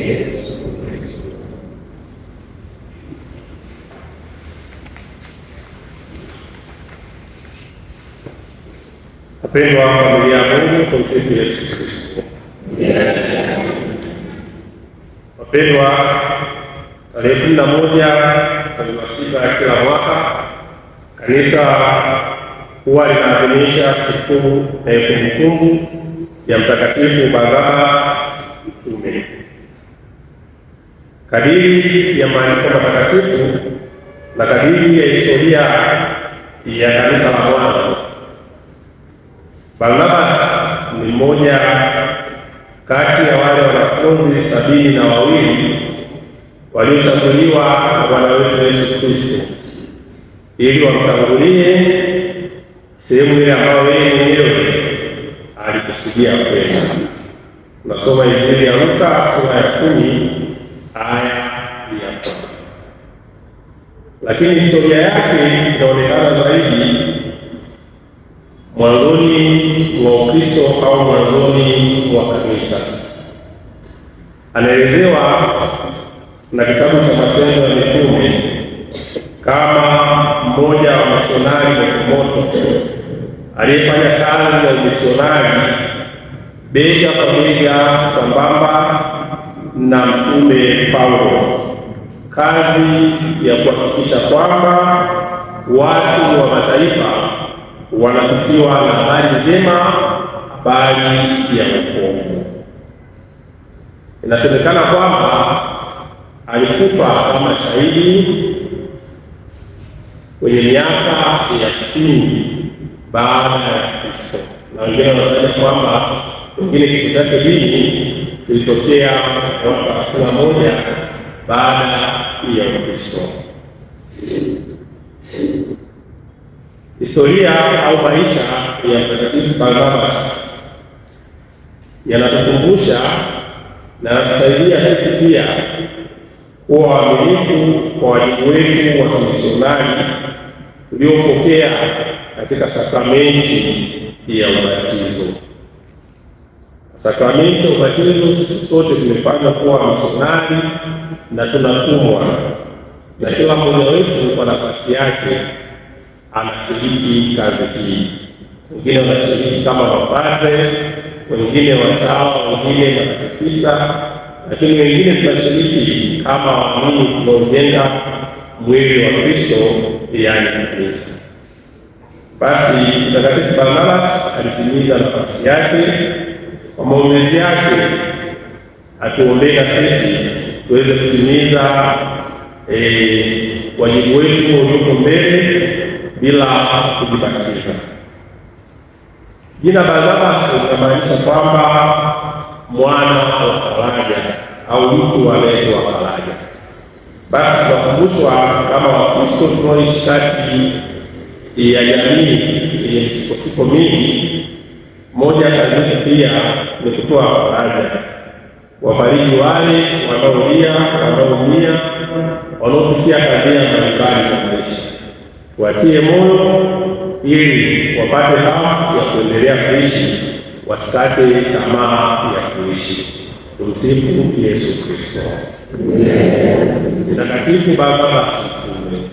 Yesu Kristo. Wapendwa familia ya Mungu, tumsifu Yesu Kristo. Wapendwa, tarehe 11 mwezi wa 6 ya kila mwaka kanisa huwa linaadhimisha sikukuu ya kumbukumbu ya Mtakatifu Barnabas Mtume. Kadiri ya maandiko matakatifu na kadiri ya historia ya kanisa la mwanzo, Barnabas ni mmoja kati ya wale wanafunzi 72 waliochaguliwa na Bwana wetu Yesu Kristo ili wamtangulie sehemu ile ambayo yeye mwenyewe alikusudia kwenda. Tunasoma Injili ya Luka sura ya 10 aya ya 1. Lakini historia yake inaonekana zaidi mwanzoni mwa Ukristo au mwanzoni mwa kanisa. Anaelezewa na kitabu cha Matendo ya Mitume kama mmoja wa misionari moto aliyefanya kazi ya misionari bega kwa bega sambamba na Mtume Paulo, kazi ya kuhakikisha kwamba watu wa mataifa wanafikiwa na habari njema, habari ya wokovu. Inasemekana kwamba alikufa kama shahidi kwenye miaka ya 60 baada ya Kristo, na wengine wanataja kwamba wengine kifo chake dini kilitokea mwaka 61 baada ya Kristo. Historia au maisha ya Mtakatifu Barnabas yanatukumbusha na kusaidia sisi pia kuwa waaminifu kwa wajibu wetu wa kimisionari tuliopokea katika sakramenti ya ubatizo. Sakramenti ya ubatizo sisi sote tumefanywa kuwa misionari na tunatumwa, na kila mmoja wetu kwa nafasi yake anashiriki kazi hii. Wengine wanashiriki kama mapadre, wengine watawa, wengine makatekista, lakini wengine tunashiriki kama waamini tunaojenga mwili wa Kristo, yaani kanisa. Basi Mtakatifu Barnabas alitimiza nafasi yake. Kwa maombezi yake atuombee na sisi tuweze kutimiza wajibu wetu ulioko mbele bila kujibakiza. Jina Barnabas linamaanisha kwamba mwana wa faraja au mtu anayetoa faraja. Basi tunakumbushwa kama Wakristo tunaoishi kati ya jamii yenye misukosuko mingi, moja kazi yetu pia ni kutoa faraja, wafariji wale wanaolia, wanaoumia, wanaopitia kadhia mbalimbali za maisha. Tuwatie moyo ili wapate hamu ya kuendelea kuishi, wasikate tamaa ya kuishi. Tumsifu Yesu Kristo. Mtakatifu Barnabas Mtume.